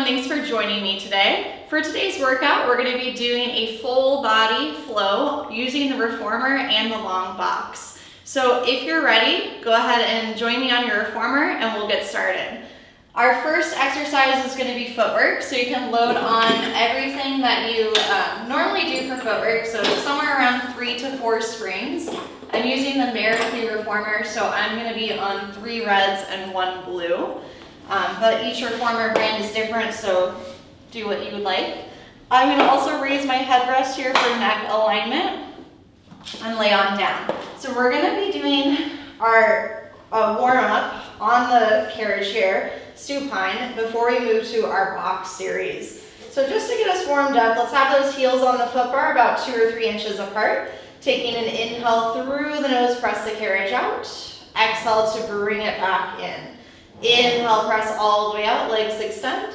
thanks for joining me today. For today's workout, we're going to be doing a full body flow using the reformer and the long box. So if you're ready, go ahead and join me on your reformer and we'll get started. Our first exercise is going to be footwork, so you can load on everything that you normally do for footwork, so somewhere around 3 to 4 springs. I'm using the Merically reformer, so I'm going to be on 3 reds and 1 blue. But each reformer brand is different, so do what you would like. I'm going to also raise my headrest here for neck alignment and lay on down. So we're going to be doing our warm-up on the carriage here, supine, before we move to our box series. So just to get us warmed up, let's have those heels on the foot bar about 2 or 3 inches apart. Taking an inhale through the nose, press the carriage out. Exhale to bring it back in. Inhale, press all the way out, legs extend.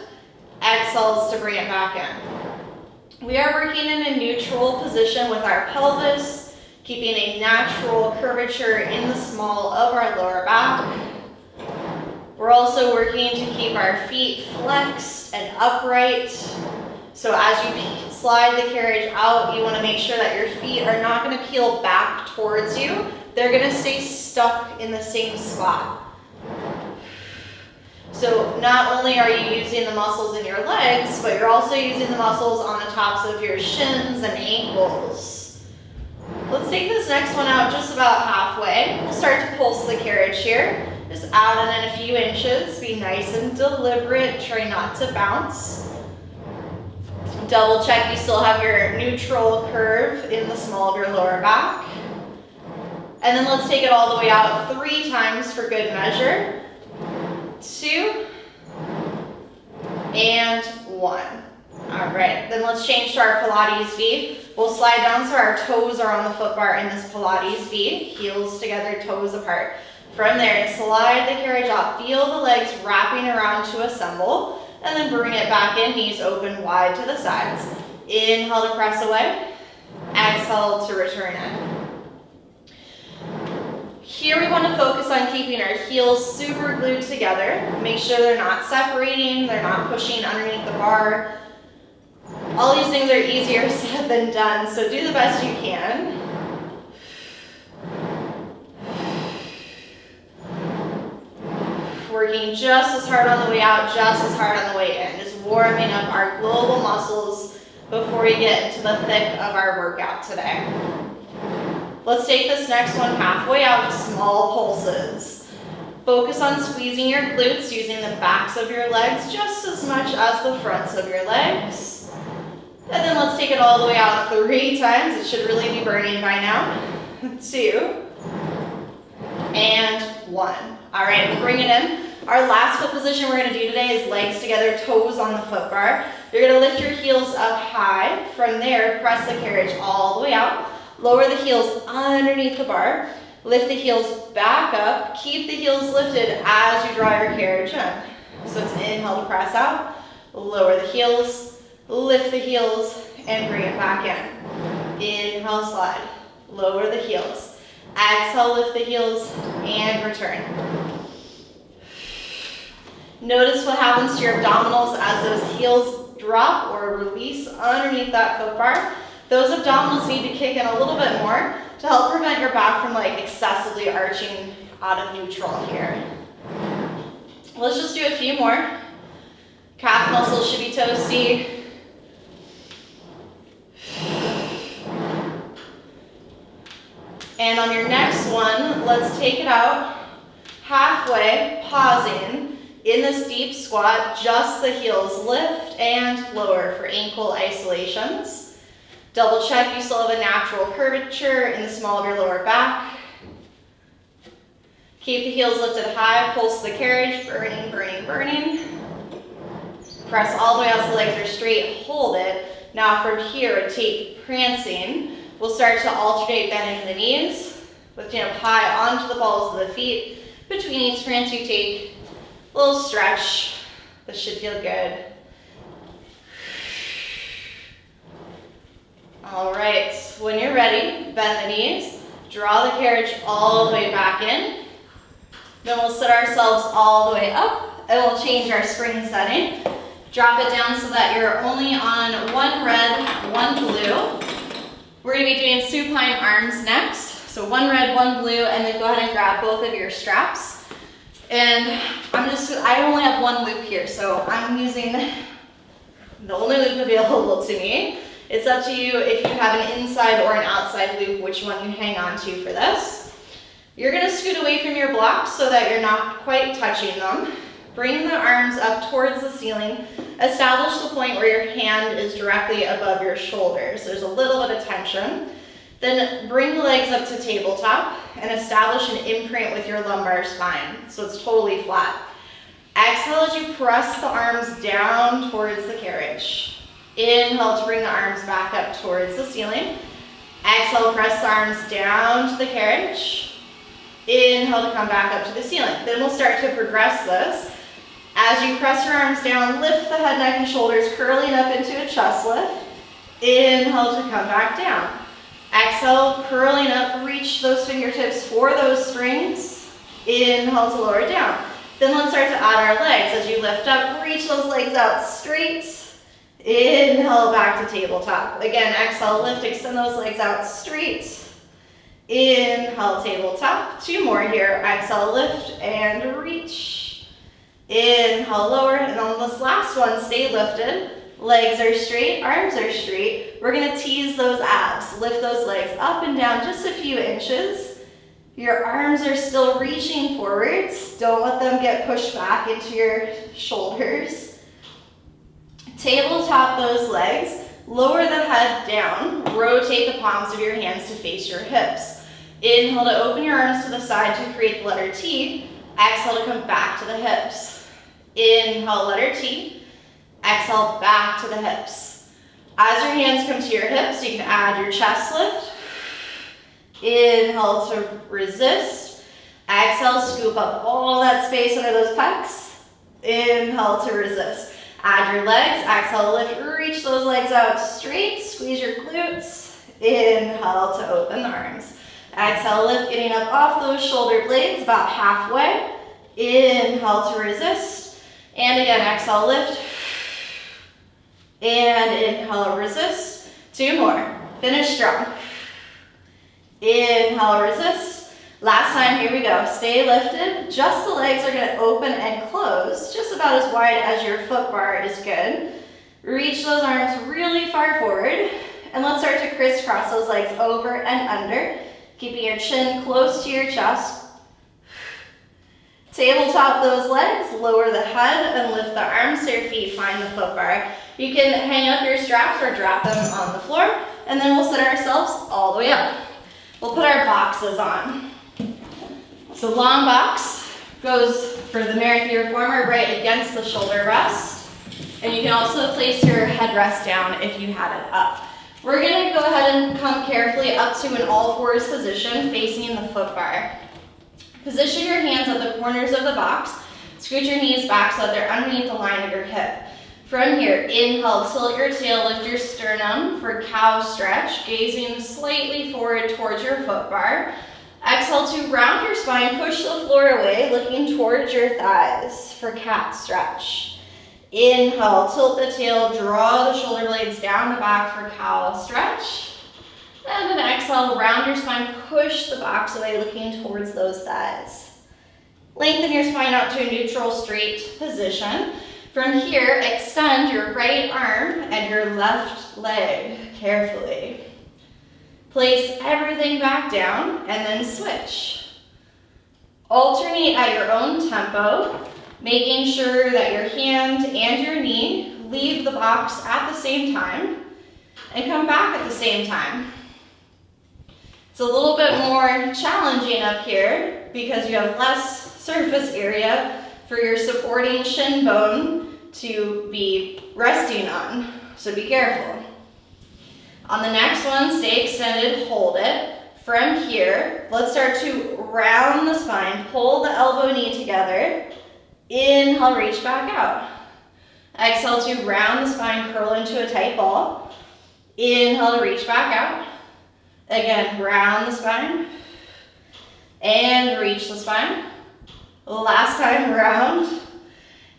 Exhales to bring it back in. We are working in a neutral position with our pelvis, keeping a natural curvature in the small of our lower back. We're also working to keep our feet flexed and upright. So as you slide the carriage out, you want to make sure that your feet are not going to peel back towards you. They're going to stay stuck in the same spot. So not only are you using the muscles in your legs, but you're also using the muscles on the tops of your shins and ankles. Let's take this next one out just about halfway. We'll start to pulse the carriage here. Just out and in a few inches. Be nice and deliberate. Try not to bounce. Double check you still have your neutral curve in the small of your lower back. And then let's take it all the way out 3 times for good measure. 2 and 1. All right, then let's change to our Pilates V. We'll slide down so our toes are on the foot bar in this Pilates V. Heels together, toes apart. From there, slide the carriage out. Feel the legs wrapping around to assemble. And then bring it back in, knees open wide to the sides. Inhale to press away. Exhale to return in. Here we want to focus on keeping our heels super glued together. Make sure they're not separating, they're not pushing underneath the bar. All these things are easier said than done, so do the best you can. Working just as hard on the way out, just as hard on the way in. Just warming up our global muscles before we get into the thick of our workout today. Let's take this next one halfway out to small pulses. Focus on squeezing your glutes using the backs of your legs just as much as the fronts of your legs. And then let's take it all the way out 3 times. It should really be burning by now. 2 and 1. All right, we'll bring it in. Our last foot position we're going to do today is legs together, toes on the foot bar. You're going to lift your heels up high. From there, press the carriage all the way out. Lower the heels underneath the bar. Lift the heels back up. Keep the heels lifted as you draw your carriage in. So it's inhale to press out. Lower the heels. Lift the heels and bring it back in. Inhale, slide. Lower the heels. Exhale, lift the heels and return. Notice what happens to your abdominals as those heels drop or release underneath that foot bar. Those abdominals need to kick in a little bit more to help prevent your back from excessively arching out of neutral here. Let's just do a few more. Calf muscles should be toasty. And on your next one, let's take it out halfway, pausing in this deep squat. Just the heels lift and lower for ankle isolations. Double check you still have a natural curvature in the small of your lower back. Keep the heels lifted high, pulse the carriage, burning, burning, burning. Press all the way out so the legs are straight, hold it. Now from here, take prancing. We'll start to alternate bending the knees, lifting up high onto the balls of the feet. Between each prance you take a little stretch. This should feel good. All right, when you're ready, bend the knees, draw the carriage all the way back in. Then we'll set ourselves all the way up and we'll change our spring setting. Drop it down so that you're only on one red, one blue. We're gonna be doing supine arms next. So one red, one blue, and then go ahead and grab both of your straps. And I only have one loop here, so I'm using the only loop available to me. It's up to you if you have an inside or an outside loop, which one you hang on to for this. You're gonna scoot away from your blocks so that you're not quite touching them. Bring the arms up towards the ceiling. Establish the point where your hand is directly above your shoulders. There's a little bit of tension. Then bring the legs up to tabletop and establish an imprint with your lumbar spine, so it's totally flat. Exhale as you press the arms down towards the carriage. Inhale to bring the arms back up towards the ceiling. Exhale, press the arms down to the carriage. Inhale to come back up to the ceiling. Then we'll start to progress this. As you press your arms down, lift the head, neck, and shoulders, curling up into a chest lift. Inhale to come back down. Exhale, curling up, reach those fingertips for those springs. Inhale to lower down. Then let's start to add our legs. As you lift up, reach those legs out straight. Inhale, back to tabletop. Again, exhale, lift, extend those legs out straight. Inhale, tabletop. Two more here. Exhale, lift and reach. Inhale, lower. And on this last one, stay lifted. Legs are straight, arms are straight. We're gonna tease those abs. Lift those legs up and down just a few inches. Your arms are still reaching forwards. Don't let them get pushed back into your shoulders. Tabletop those legs. Lower the head down. Rotate the palms of your hands to face your hips. Inhale to open your arms to the side to create the letter T. Exhale to come back to the hips. Inhale, letter T. Exhale, back to the hips. As your hands come to your hips, you can add your chest lift. Inhale to resist. Exhale, scoop up all that space under those pecs. Inhale to resist. Add your legs. Exhale, lift, reach those legs out straight. Squeeze your glutes. Inhale to open the arms. Exhale, lift, getting up off those shoulder blades about halfway. Inhale to resist. And again, exhale, lift. And inhale, resist. Two more. Finish strong. Inhale, resist. Last time, here we go. Stay lifted. Just the legs are gonna open and close, just about as wide as your foot bar is good. Reach those arms really far forward. And let's start to crisscross those legs over and under, keeping your chin close to your chest. Tabletop those legs, lower the head, and lift the arms so your feet find the foot bar. You can hang up your straps or drop them on the floor, and then we'll set ourselves all the way up. We'll put our boxes on. So long box goes for the Marathon Reformer right against the shoulder rest. And you can also place your headrest down if you had it up. We're gonna go ahead and come carefully up to an all fours position facing the foot bar. Position your hands at the corners of the box. Scoot your knees back so that they're underneath the line of your hip. From here, inhale, tilt your tail, lift your sternum for cow stretch, gazing slightly forward towards your foot bar. Exhale to round your spine, push the floor away, looking towards your thighs for cat stretch. Inhale, tilt the tail, draw the shoulder blades down the back for cow stretch. And then exhale, round your spine, push the box away, looking towards those thighs. Lengthen your spine out to a neutral straight position. From here, extend your right arm and your left leg carefully. Place everything back down and then switch. Alternate at your own tempo, making sure that your hand and your knee leave the box at the same time and come back at the same time. It's a little bit more challenging up here because you have less surface area for your supporting shin bone to be resting on, so be careful. On the next one, stay extended, hold it. From here, let's start to round the spine, pull the elbow knee together. Inhale, reach back out. Exhale to round the spine, curl into a tight ball. Inhale to reach back out. Again, round the spine and reach the spine. Last time, round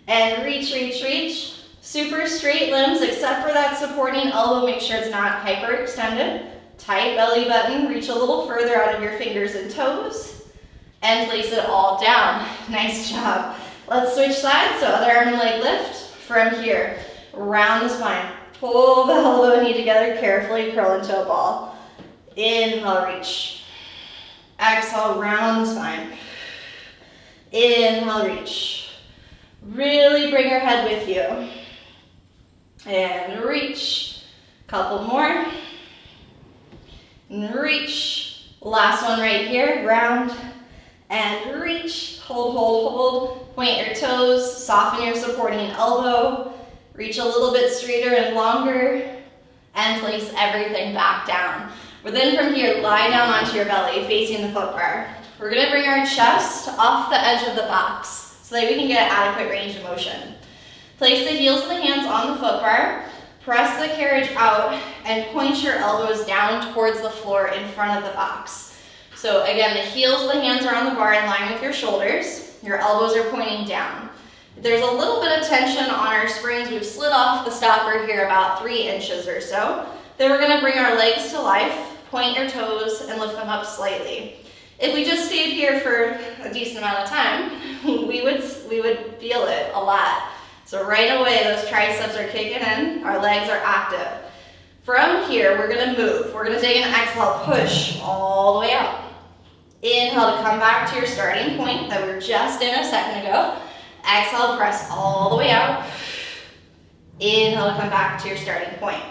and reach, reach, reach. Super straight limbs, except for that supporting elbow. Make sure it's not hyperextended. Tight belly button, reach a little further out of your fingers and toes, and place it all down. Nice job. Let's switch sides, so other arm and leg lift. From here, round the spine. Pull the elbow and knee together, carefully curl into a ball. Inhale, reach. Exhale, round the spine. Inhale, reach. Really bring your head with you. And reach. Couple more. And reach. Last one right here, round and reach. Hold, hold, hold. Point your toes, soften your supporting elbow. Reach a little bit straighter and longer, and place everything back down. But then from here, lie down onto your belly, facing the foot bar. We're gonna bring our chest off the edge of the box so that we can get adequate range of motion. Place the heels of the hands on the foot bar, press the carriage out, and point your elbows down towards the floor in front of the box. So again, the heels of the hands are on the bar in line with your shoulders. Your elbows are pointing down. There's a little bit of tension on our springs. We've slid off the stopper here about 3 inches or so. Then we're gonna bring our legs to life, point your toes, and lift them up slightly. If we just stayed here for a decent amount of time, we would feel it a lot. So right away, those triceps are kicking in, our legs are active. From here, we're gonna move. We're gonna take an exhale, push all the way out. Inhale to come back to your starting point that we were just in a second ago. Exhale, press all the way out. Inhale to come back to your starting point.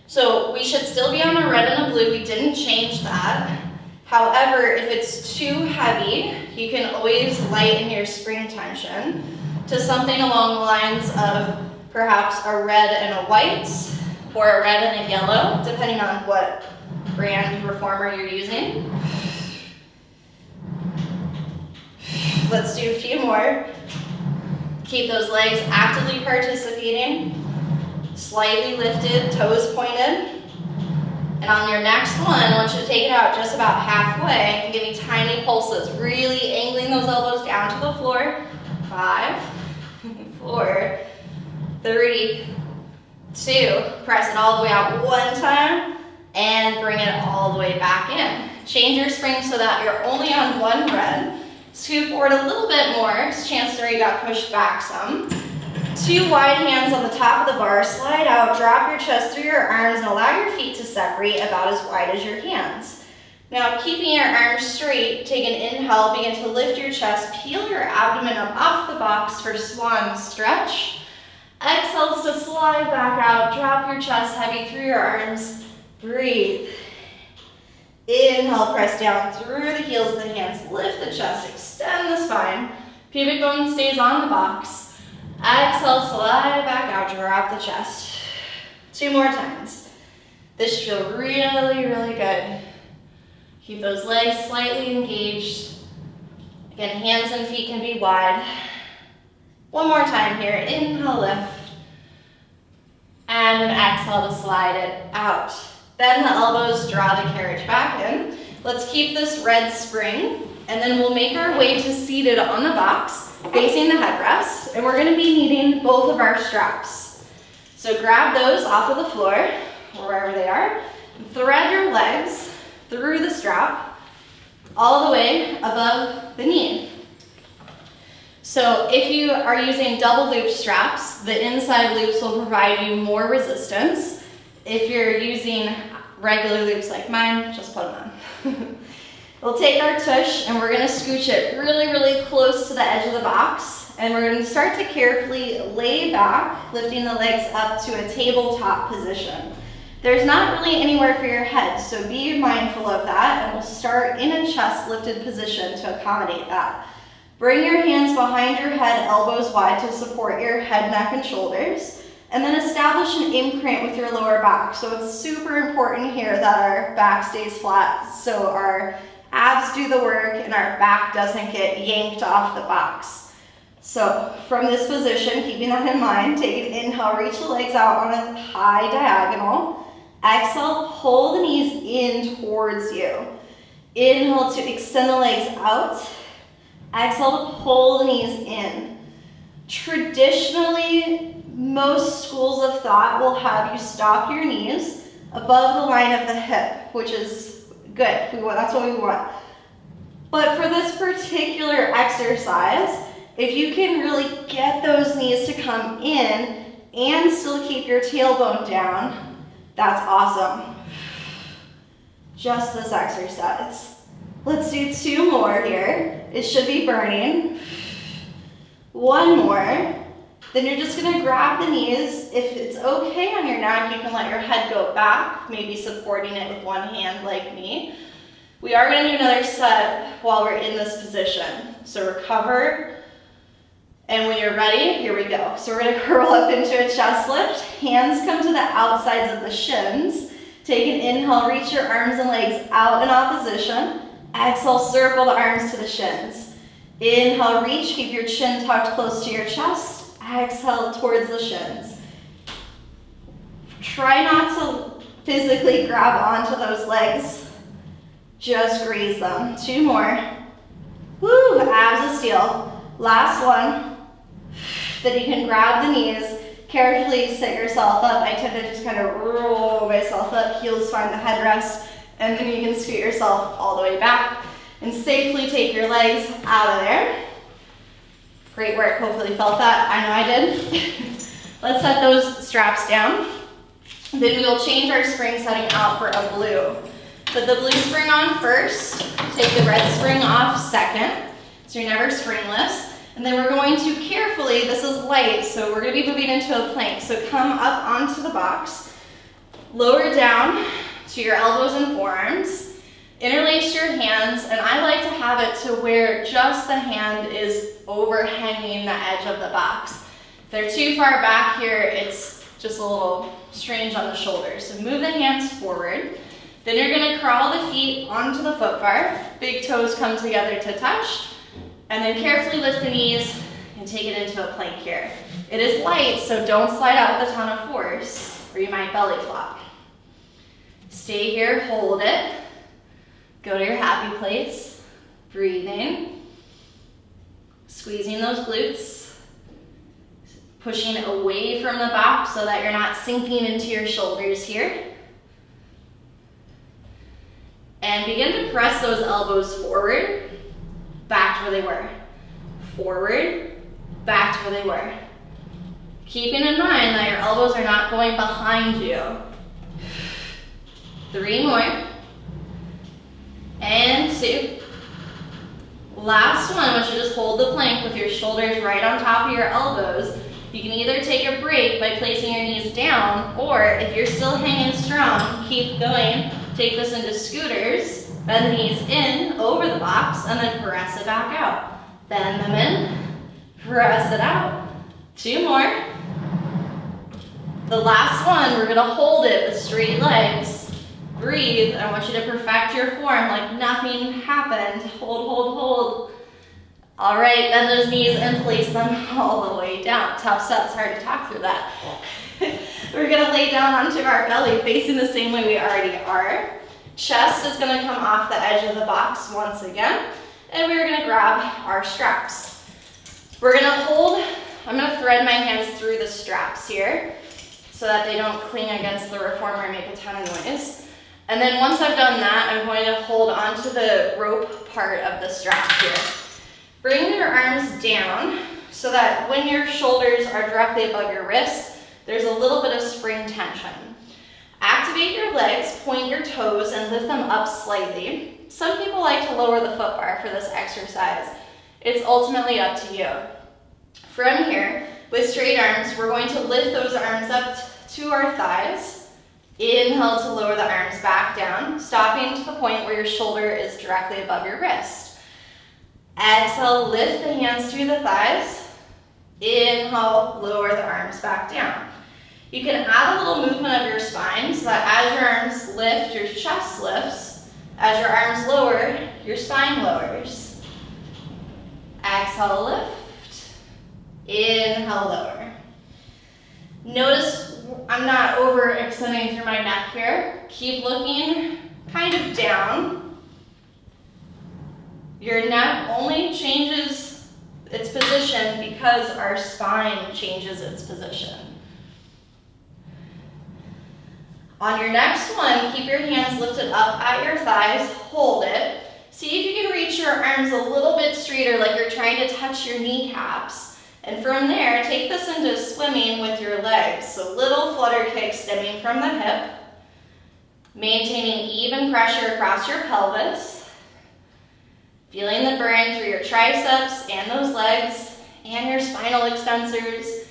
So we should still be on a red and a blue. We didn't change that. However, if it's too heavy, you can always lighten your spring tension to something along the lines of perhaps a red and a white, or a red and a yellow, depending on what brand reformer you're using. Let's do a few more. Keep those legs actively participating, slightly lifted, toes pointed. And on your next one, I want you to take it out just about halfway and give me tiny pulses, really angling those elbows down to the floor. 5, 4, 3, 2. Press it all the way out one time and bring it all the way back in. Change your spring so that you're only on one red. Scoot forward a little bit more. Chances are you got pushed back some. 2 wide hands on the top of the bar. Slide out, drop your chest through your arms, and allow your feet to separate about as wide as your hands. Now, keeping your arms straight, take an inhale, begin to lift your chest, peel your abdomen up off the box for swan stretch. Exhale to slide back out, drop your chest heavy through your arms, breathe. Inhale, press down through the heels of the hands, lift the chest, extend the spine, pubic bone stays on the box. Exhale, slide back out, drop the chest. 2 more times. This should feel really, really good. Keep those legs slightly engaged. Again, hands and feet can be wide. 1 more time here, inhale, lift. And an exhale to slide it out. Bend the elbows, draw the carriage back in. Let's keep this red spring, and then we'll make our way to seated on the box, facing the headrest, and we're gonna be needing both of our straps. So grab those off of the floor, or wherever they are, thread your legs through the strap, all the way above the knee. So if you are using double loop straps, the inside loops will provide you more resistance. If you're using regular loops like mine, just put them on. We'll take our tush and we're gonna scooch it really, really close to the edge of the box. And we're gonna start to carefully lay back, lifting the legs up to a tabletop position. There's not really anywhere for your head, so be mindful of that, and we'll start in a chest lifted position to accommodate that. Bring your hands behind your head, elbows wide to support your head, neck, and shoulders. And then establish an imprint with your lower back. So it's super important here that our back stays flat, so our abs do the work and our back doesn't get yanked off the box. So from this position, keeping that in mind, take an inhale, reach the legs out on a high diagonal. Exhale, pull the knees in towards you. Inhale to extend the legs out. Exhale to pull the knees in. Traditionally, most schools of thought will have you stop your knees above the line of the hip, which is good. That's what we want. But for this particular exercise, if you can really get those knees to come in and still keep your tailbone down, that's awesome. Just this exercise. Let's do 2 more here. It should be burning. 1 more. Then you're just gonna grab the knees. If it's okay on your neck, you can let your head go back, maybe supporting it with one hand like me. We are gonna do another set while we're in this position. So recover, and when you're ready, here we go. So we're gonna curl up into a chest lift. Hands come to the outsides of the shins. Take an inhale, reach your arms and legs out in opposition. Exhale, circle the arms to the shins. Inhale, reach, keep your chin tucked close to your chest. Exhale towards the shins. Try not to physically grab onto those legs. Just graze them. 2 more. Woo, abs of steel. Last one. Then you can grab the knees. Carefully sit yourself up. I tend to just kind of roll myself up. Heels find the headrest. And then you can scoot yourself all the way back and safely take your legs out of there. Great work, hopefully you felt that. I know I did. Let's set those straps down. Then we'll change our spring setting out for a blue. Put the blue spring on first, take the red spring off second, so you're never springless. And then we're going to carefully, this is light, so we're gonna be moving into a plank. So come up onto the box, lower down to your elbows and forearms. Interlace your hands, and I like to have it to where just the hand is overhanging the edge of the box. If they're too far back here, it's just a little strange on the shoulders. So move the hands forward. Then you're gonna crawl the feet onto the foot bar. Big toes come together to touch. And then carefully lift the knees and take it into a plank here. It is light, so don't slide out with a ton of force, or you might belly flop. Stay here, hold it. Go to your happy place, breathing, squeezing those glutes, pushing away from the box so that you're not sinking into your shoulders here. And begin to press those elbows forward, back to where they were. Forward, back to where they were. Keeping in mind that your elbows are not going behind you. 3 more. And 2. Last one, I want you to just hold the plank with your shoulders right on top of your elbows. You can either take a break by placing your knees down, or if you're still hanging strong, keep going. Take this into scooters, bend the knees in over the box, and then press it back out. Bend them in, press it out. 2 more. The last one, we're gonna hold it with straight legs. Breathe. I want you to perfect your form like nothing happened. Hold, hold, hold. All right, bend those knees and place them all the way down. Tough steps, hard to talk through that. We're gonna lay down onto our belly, facing the same way we already are. Chest is gonna come off the edge of the box once again, and we're gonna grab our straps. We're gonna hold, I'm gonna thread my hands through the straps here so that they don't cling against the reformer and make a ton of noise. And then once I've done that, I'm going to hold onto the rope part of the strap here. Bring your arms down so that when your shoulders are directly above your wrist, there's a little bit of spring tension. Activate your legs, point your toes, and lift them up slightly. Some people like to lower the foot bar for this exercise. It's ultimately up to you. From here, with straight arms, we're going to lift those arms up to our thighs. Inhale to lower the arms back down, stopping to the point where your shoulder is directly above your wrist. Exhale, lift the hands to the thighs. Inhale, lower the arms back down. You can add a little movement of your spine so that as your arms lift, your chest lifts. As your arms lower, your spine lowers. Exhale, lift. Inhale, lower. Notice I'm not overextending through my neck here. Keep looking kind of down. Your neck only changes its position because our spine changes its position. On your next one, keep your hands lifted up at your thighs, hold it. See if you can reach your arms a little bit straighter, like you're trying to touch your kneecaps. And from there, take this into swimming with your legs. So little flutter kick stemming from the hip, maintaining even pressure across your pelvis, feeling the burn through your triceps and those legs and your spinal extensors.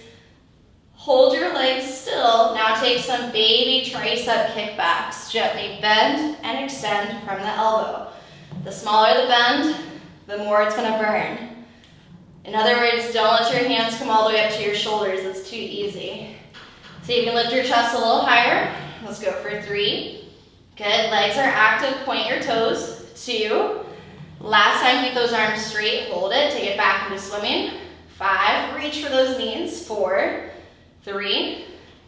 Hold your legs still. Now take some baby tricep kickbacks. Gently bend and extend from the elbow. The smaller the bend, the more it's going to burn. In other words, don't let your hands come all the way up to your shoulders. It's too easy. So you can lift your chest a little higher. Let's go for 3. Good. Legs are active. Point your toes. 2. Last time, keep those arms straight. Hold it. Take it back into swimming. 5. Reach for those knees. 4. 3,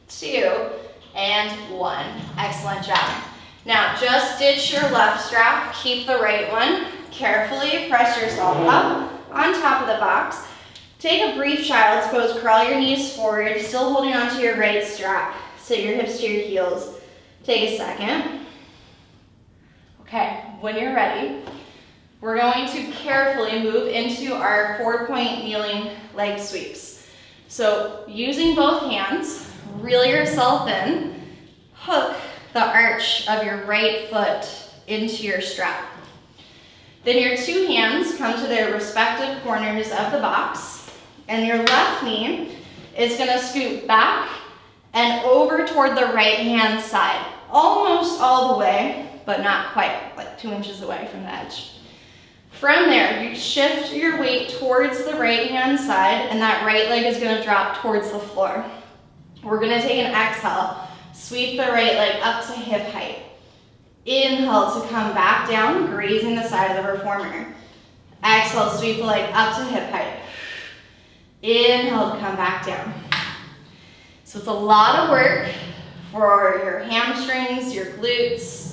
2, and 1. Excellent job. Now just ditch your left strap, keep the right one. Carefully press yourself up on top of the box. Take a brief child's pose, crawl your knees forward, still holding onto your right strap. Sit your hips to your heels. Take a second. Okay, when you're ready, we're going to carefully move into our 4-point kneeling leg sweeps. So using both hands, reel yourself in, hook the arch of your right foot into your strap. Then your 2 hands come to their respective corners of the box, and your left knee is going to scoot back and over toward the right hand side, almost all the way, but not quite, like 2 inches away from the edge. From there, you shift your weight towards the right-hand side, and that right leg is going to drop towards the floor. We're going to take an exhale, sweep the right leg up to hip height. Inhale to come back down, grazing the side of the reformer. Exhale, sweep the leg up to hip height. Inhale to come back down. So it's a lot of work for your hamstrings, your glutes,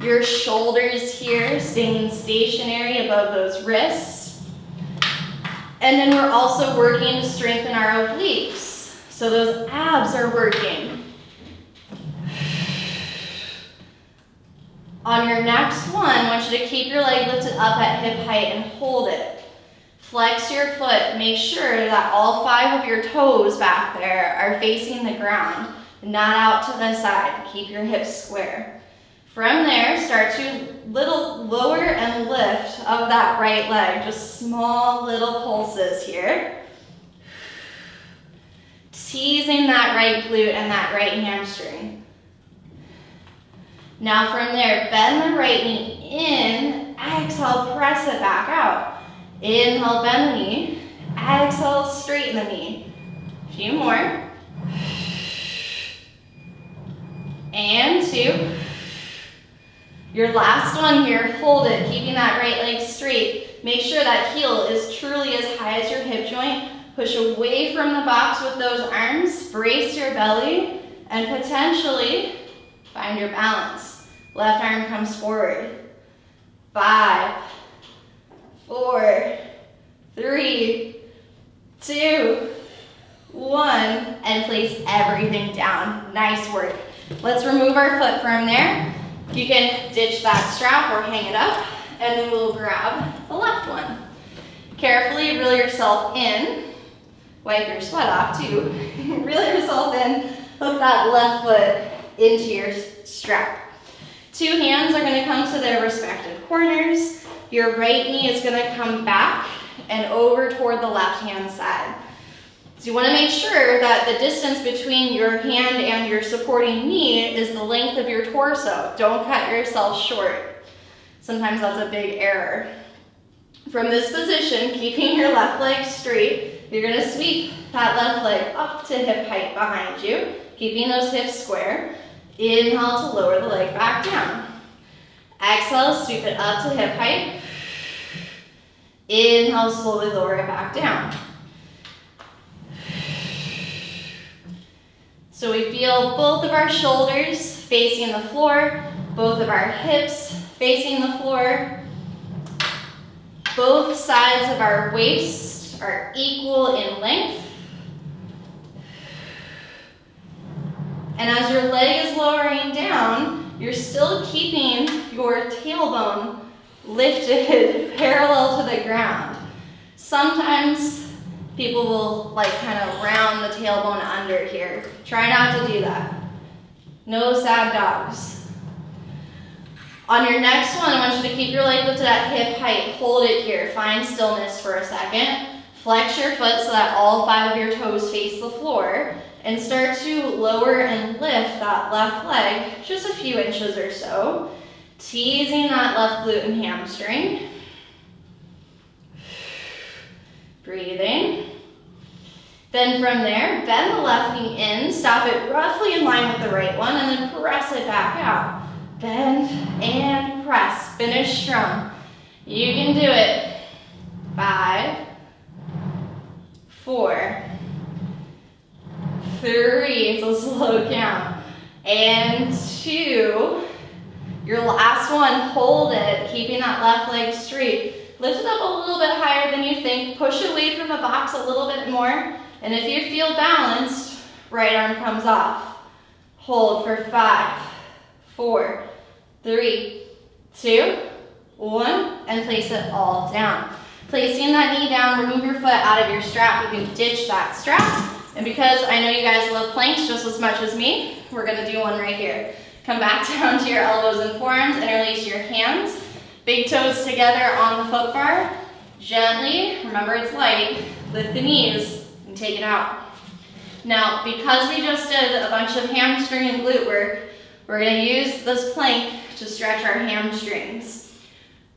your shoulders here, staying stationary above those wrists. And then we're also working to strengthen our obliques. So those abs are working. On your next one, I want you to keep your leg lifted up at hip height and hold it. Flex your foot. Make sure that all 5 of your toes back there are facing the ground, not out to the side. Keep your hips square. From there, start to little lower and lift of that right leg. Just small little pulses here. Teasing that right glute and that right hamstring. Now from there, bend the right knee in. Exhale, press it back out. Inhale, bend the knee. Exhale, straighten the knee. A few more. And 2. Your last one here, hold it, keeping that right leg straight. Make sure that heel is truly as high as your hip joint. Push away from the box with those arms, brace your belly, and potentially find your balance. Left arm comes forward. 5, 4, 3, 2, 1, and place everything down. Nice work. Let's remove our foot from there. You can ditch that strap or hang it up, and then we'll grab the left one. Carefully reel yourself in. Wipe your sweat off too. Reel yourself in, hook that left foot into your strap. 2 hands are going to come to their respective corners. Your right knee is going to come back and over toward the left hand side. So you want to make sure that the distance between your hand and your supporting knee is the length of your torso. Don't cut yourself short. Sometimes that's a big error. From this position, keeping your left leg straight, you're going to sweep that left leg up to hip height behind you, keeping those hips square. Inhale to lower the leg back down. Exhale, sweep it up to hip height. Inhale, slowly lower it back down. So we feel both of our shoulders facing the floor, both of our hips facing the floor. Both sides of our waist are equal in length. And as your leg is lowering down, you're still keeping your tailbone lifted parallel to the ground. Sometimes people will like kind of round the tailbone under here. Try not to do that. No sad dogs. On your next one, I want you to keep your leg lifted at hip height. Hold it here. Find stillness for a second. Flex your foot so that all 5 of your toes face the floor. And start to lower and lift that left leg just a few inches or so. Teasing that left glute and hamstring. Breathing. Then from there, bend the left knee in, stop it roughly in line with the right one, and then press it back out. Bend and press. Finish strong. You can do it. 5, 4, 3, it's a slow count, and 2. Your last one, hold it, keeping that left leg straight. Lift it up a little bit higher than you think. Push away from the box a little bit more. And if you feel balanced, right arm comes off. Hold for 5, 4, 3, 2, 1, and place it all down. Placing that knee down, remove your foot out of your strap. You can ditch that strap. And because I know you guys love planks just as much as me, we're gonna do one right here. Come back down to your elbows and forearms, interlace your hands. Big toes together on the foot bar. Gently, remember it's light, lift the knees and take it out. Now, because we just did a bunch of hamstring and glute work, we're gonna use this plank to stretch our hamstrings.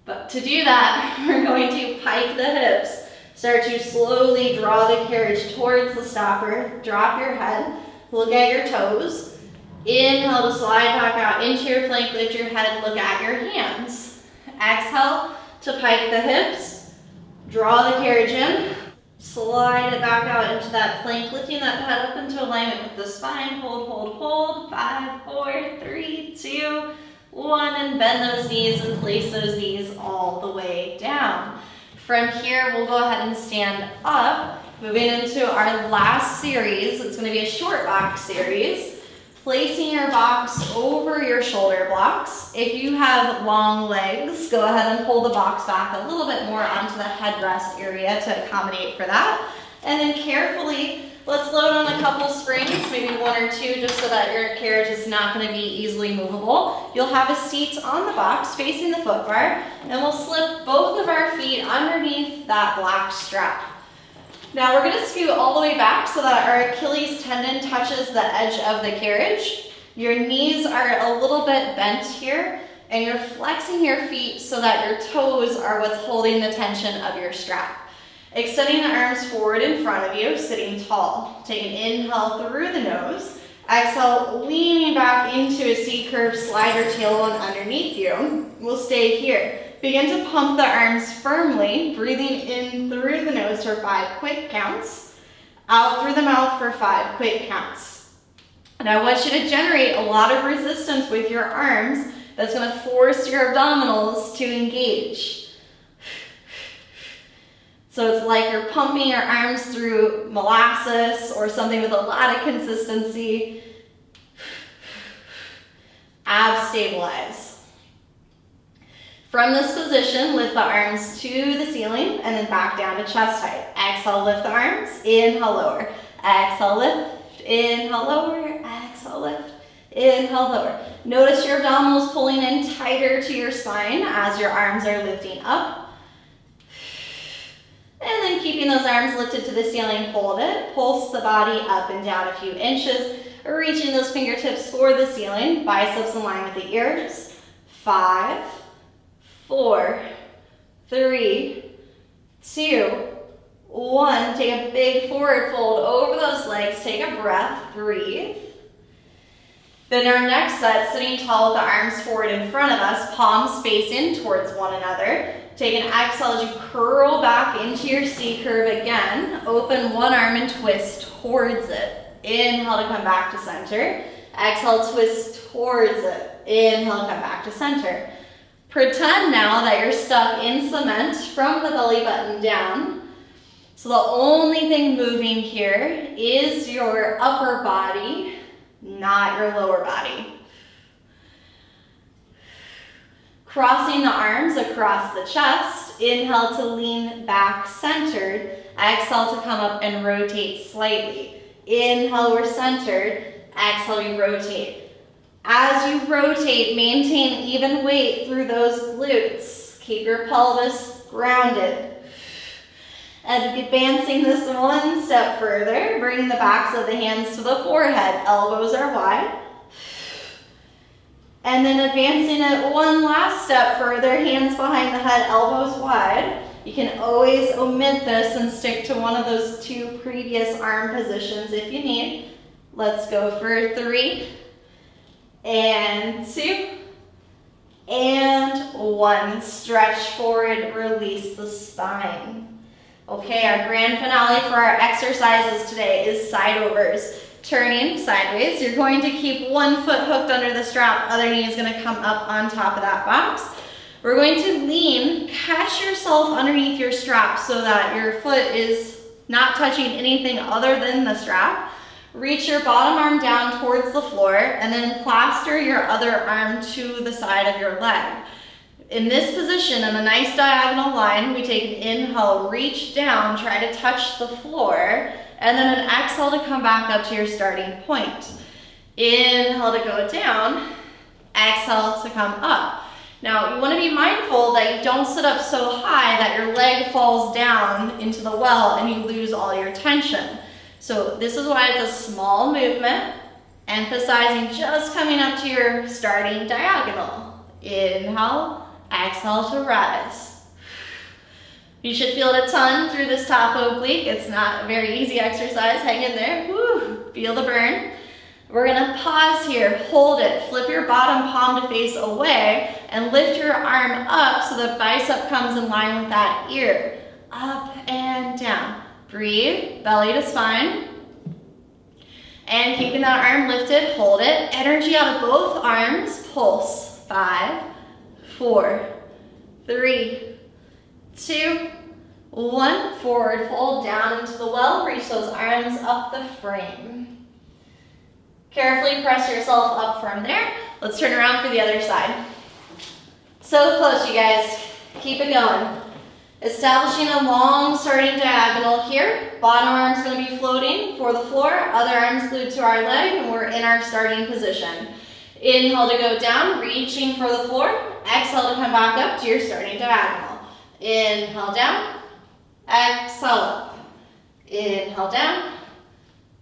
But to do that, we're going to pike the hips. Start to slowly draw the carriage towards the stopper. Drop your head, look at your toes. Inhale to slide back out into your plank, lift your head, look at your hands. Exhale to pike the hips, draw the carriage in, slide it back out into that plank, lifting that head up into alignment with the spine. Hold, hold, hold. 5, 4, 3, 2, 1, and bend those knees and place those knees all the way down. From here, we'll go ahead and stand up, moving into our last series. It's going to be a short box series. Placing your box over your shoulder blocks. If you have long legs, go ahead and pull the box back a little bit more onto the headrest area to accommodate for that. And then carefully, let's load on a couple springs, maybe 1 or 2, just so that your carriage is not going to be easily movable. You'll have a seat on the box facing the foot bar, and we'll slip both of our feet underneath that black strap. Now we're going to scoot all the way back so that our Achilles tendon touches the edge of the carriage. Your knees are a little bit bent here, and you're flexing your feet so that your toes are what's holding the tension of your strap. Extending the arms forward in front of you, sitting tall. Take an inhale through the nose. Exhale, leaning back into a C curve, slide your tailbone underneath you. We'll stay here. Begin to pump the arms firmly, breathing in through the nose for 5 quick counts, out through the mouth for 5 quick counts. And I want you to generate a lot of resistance with your arms that's going to force your abdominals to engage. So it's like you're pumping your arms through molasses or something with a lot of consistency. Abs stabilize. From this position, lift the arms to the ceiling and then back down to chest height. Exhale, lift the arms. Inhale, lower. Exhale, lift. Inhale, lower. Exhale, lift. Inhale, lower. Notice your abdominals pulling in tighter to your spine as your arms are lifting up. And then keeping those arms lifted to the ceiling, hold it. Pulse the body up and down a few inches, reaching those fingertips for the ceiling, biceps in line with the ears. 5, 4, 3, 2, 1. Take a big forward fold over those legs. Take a breath, breathe. Then our next set, sitting tall with the arms forward in front of us, palms facing towards one another. Take an exhale as you curl back into your C curve again. Open one arm and twist towards it. Inhale to come back to center. Exhale, twist towards it. Inhale, come back to center. Pretend now that you're stuck in cement from the belly button down. So the only thing moving here is your upper body, not your lower body. Crossing the arms across the chest. Inhale to lean back centered. Exhale to come up and rotate slightly. Inhale, we're centered. Exhale, we rotate. As you rotate, maintain even weight through those glutes. Keep your pelvis grounded. And advancing this one step further, bring the backs of the hands to the forehead. Elbows are wide. And then advancing it one last step further, hands behind the head, elbows wide. You can always omit this and stick to one of those two previous arm positions if you need. Let's go for 3, and 2, and 1. Stretch forward, release the spine. Okay, our grand finale for our exercises today is side overs. Turning sideways, you're going to keep one foot hooked under the strap, other knee is going to come up on top of that box. We're going to lean, catch yourself underneath your strap so that your foot is not touching anything other than the strap. Reach your bottom arm down towards the floor and then plaster your other arm to the side of your leg. In this position, in a nice diagonal line, we take an inhale, reach down, try to touch the floor, and then an exhale to come back up to your starting point. Inhale to go down, exhale to come up. Now, you want to be mindful that you don't sit up so high that your leg falls down into the well and you lose all your tension. So this is why it's a small movement, emphasizing just coming up to your starting diagonal. Inhale, exhale to rise. You should feel it a ton through this top oblique. It's not a very easy exercise. Hang in there. Woo. Feel the burn. We're gonna pause here, hold it, flip your bottom palm to face away, and lift your arm up so the bicep comes in line with that ear. Up and down. Breathe, belly to spine. And keeping that arm lifted, hold it. Energy out of both arms, pulse. 5, 4, 3, 2, 1. Forward fold down into the well. Reach those arms up the frame. Carefully press yourself up from there. Let's turn around for the other side. So close, you guys. Keep it going. Establishing a long starting diagonal here. Bottom arm's going to be floating for the floor. Other arms glued to our leg, and we're in our starting position. Inhale to go down, reaching for the floor. Exhale to come back up to your starting diagonal. Inhale down, exhale up. Inhale down,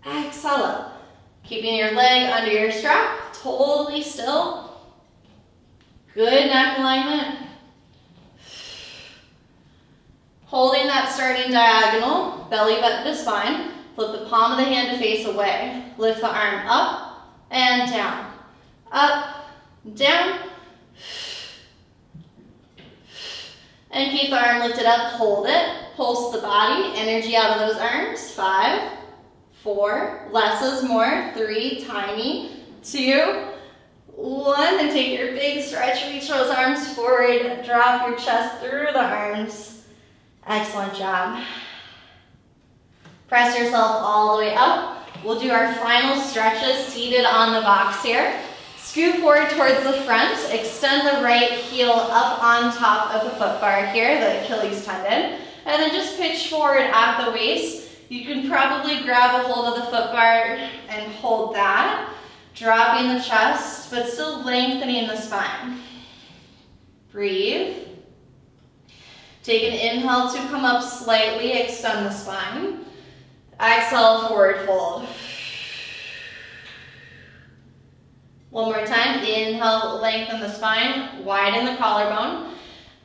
exhale up. Keeping your leg under your strap, totally still. Good neck alignment. Holding that starting diagonal, belly button to spine. Flip the palm of the hand to face away. Lift the arm up and down. Up, down. And keep the arm lifted up, hold it. Pulse the body, energy out of those arms. 5, 4, less is more. 3, tiny. 2, 1, and take your big stretch. Reach those arms forward. Drop your chest through the arms. Excellent job. Press yourself all the way up. We'll do our final stretches seated on the box here. Scoot forward towards the front. Extend the right heel up on top of the foot bar here, the Achilles tendon. And then just pitch forward at the waist. You can probably grab a hold of the foot bar and hold that. Dropping the chest, but still lengthening the spine. Breathe. Take an inhale to come up slightly, extend the spine. Exhale, forward fold. One more time, inhale, lengthen the spine, widen the collarbone.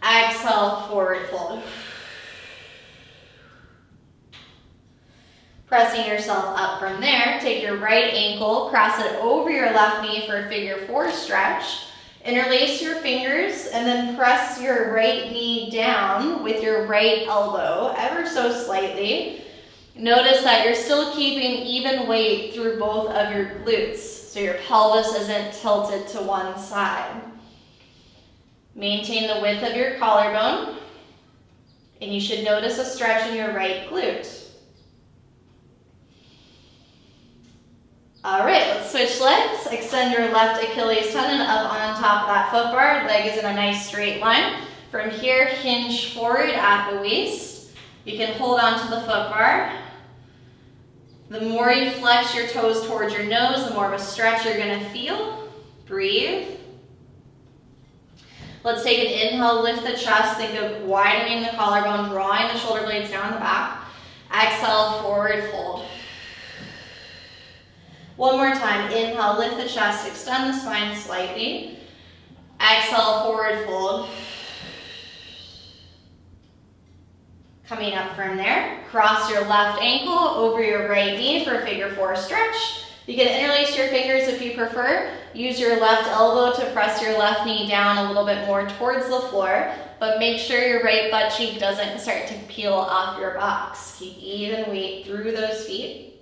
Exhale, forward fold. Pressing yourself up from there, take your right ankle, cross it over your left knee for a figure 4 stretch. Interlace your fingers and then press your right knee down with your right elbow ever so slightly. Notice that you're still keeping even weight through both of your glutes, so your pelvis isn't tilted to one side. Maintain the width of your collarbone, and you should notice a stretch in your right glute. All right, let's switch legs. Extend your left Achilles tendon up on top of that foot bar. Leg is in a nice straight line. From here, hinge forward at the waist. You can hold on to the foot bar. The more you flex your toes towards your nose, the more of a stretch you're gonna feel. Breathe. Let's take an inhale, lift the chest. Think of widening the collarbone, drawing the shoulder blades down the back. Exhale, forward fold. One more time, inhale, lift the chest, extend the spine slightly. Exhale, forward fold. Coming up from there, cross your left ankle over your right knee for a figure four stretch. You can interlace your fingers if you prefer. Use your left elbow to press your left knee down a little bit more towards the floor, but make sure your right butt cheek doesn't start to peel off your box. Keep even weight through those feet,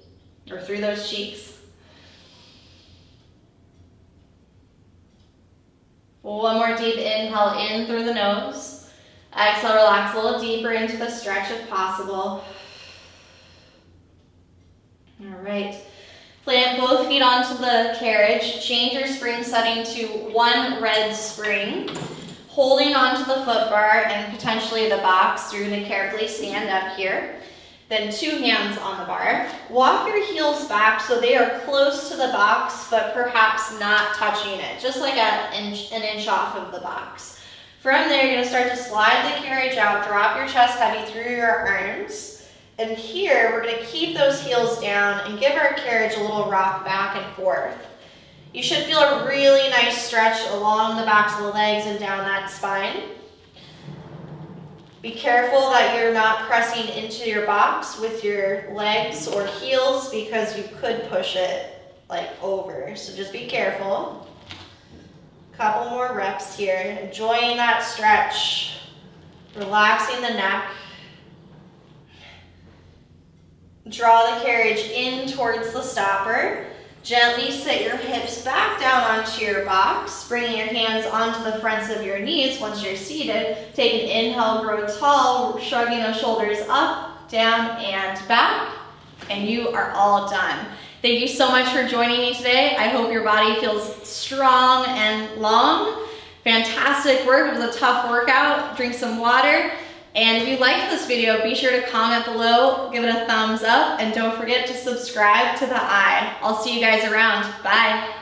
or through those cheeks. One more deep inhale in through the nose. Exhale, relax a little deeper into the stretch if possible. All right. Plant both feet onto the carriage. Change your spring setting to one red spring. Holding onto the foot bar and potentially the box, you're going to carefully stand up here. Then two hands on the bar. Walk your heels back so they are close to the box, but perhaps not touching it, just like an inch off of the box. From there, you're going to start to slide the carriage out, drop your chest heavy through your arms. And here, we're going to keep those heels down and give our carriage a little rock back and forth. You should feel a really nice stretch along the backs of the legs and down that spine. Be careful that you're not pressing into your box with your legs or heels because you could push it like over. So just be careful. Couple more reps here. Enjoying that stretch. Relaxing the neck. Draw the carriage in towards the stopper. Gently sit your hips back down onto your box, bringing your hands onto the fronts of your knees once you're seated. Take an inhale, grow tall, shrugging those shoulders up, down, and back, and you are all done. Thank you so much for joining me today. I hope your body feels strong and long. Fantastic work. It was a tough workout. Drink some water. And if you liked this video, be sure to comment below, give it a thumbs up, and don't forget to subscribe to the eye. I'll see you guys around. Bye.